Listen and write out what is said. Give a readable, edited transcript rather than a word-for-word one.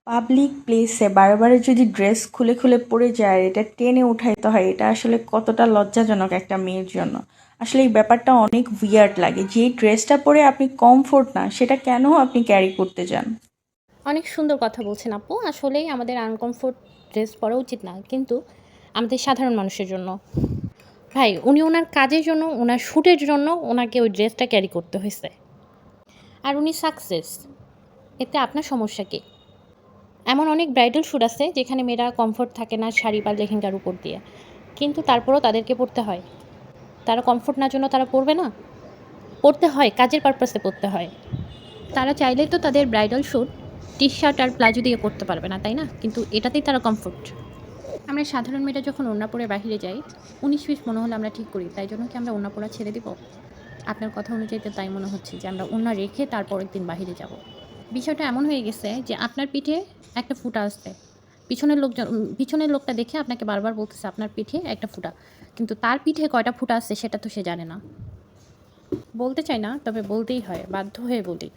Public প্লেসে বারে যদি ড্রেস খুলে খুলে পড়ে যায় আর এটা টেনে উঠাইতে হয়, এটা আসলে কতটা লজ্জাজনক একটা মেয়ের জন্য। আসলে এই ব্যাপারটা অনেক উইয়ার্ড লাগে, যেই ড্রেসটা পরে আপনি কমফোর্ট না সেটা কেন আপনি ক্যারি করতে যান। অনেক সুন্দর কথা বলছেন আপু। আসলেই আমাদের আনকমফোর্ট ড্রেস পরা উচিত না, কিন্তু আমাদের সাধারণ মানুষের জন্য। ভাই, উনি ওনার কাজের জন্য, ওনার শ্যুটের জন্য ওনাকে ওই ড্রেসটা ক্যারি করতে হয়েছে। আর উনি সাকসেস, এতে আপনার সমস্যা কী? এমন অনেক ব্রাইডাল শ্যুট আছে যেখানে মেয়েরা কমফোর্ট থাকে না শাড়ি বা লেহেঙ্গার উপর দিয়ে, কিন্তু তারপরেও তাদেরকে পরতে হয়। তারা কমফোর্ট না জন্য তারা পরবে না? পরতে হয়, কাজের পারপাসে পরতে হয়। তারা চাইলেই তো তাদের ব্রাইডাল শ্যুট টি-শার্ট আর প্লাজো দিয়ে করতে পারবে না, তাই না? কিন্তু এটাতেই তারা কমফোর্ট। আমরা সাধারণ মেয়েরা যখন ওড়না পরে বাহিরে যাই, ১৯-২০ মনে হলে আমরা ঠিক করি। তাই জন্য কি আমরা ওড়না পরা ছেড়ে দিব? আপনার কথা অনুযায়ী তো তাই মনে হচ্ছে যে আমরা ওড়না রেখে তার পরের দিন বাহিরে যাব। বিষয়টা এমন হয়ে গেছে যে আপনার পিঠে একটা ফুটা আছে। পিছনের লোকটা দেখে আপনাকে বারবার বলতেছে আপনার পিঠে একটা ফুটা। কিন্তু তার পিঠে কয়টা ফুটা আছে সেটা তো সে জানে না। বলতে চাই না, তবে বলতেই হয়, বাধ্য হয়ে বলি।